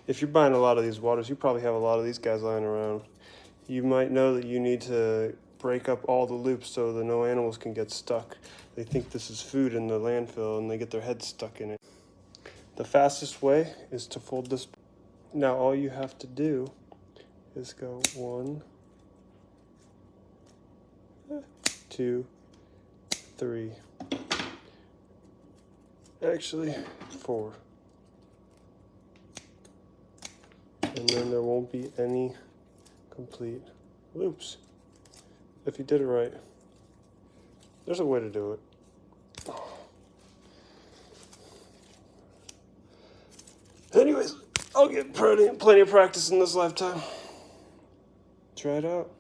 if you're buying a lot of these waters, you probably have a lot of these guys lying around. You might know that you need to break up all the loops so that no animals can get stuck. They think this is food in the landfill and they get their heads stuck in it. The fastest way is to fold this. Now all you have to do is go 1, 2, 3, actually 4. And then there won't be any complete loops if you did it right. There's a way to do it. Anyways, I'll get plenty of practice in this lifetime. Try it out.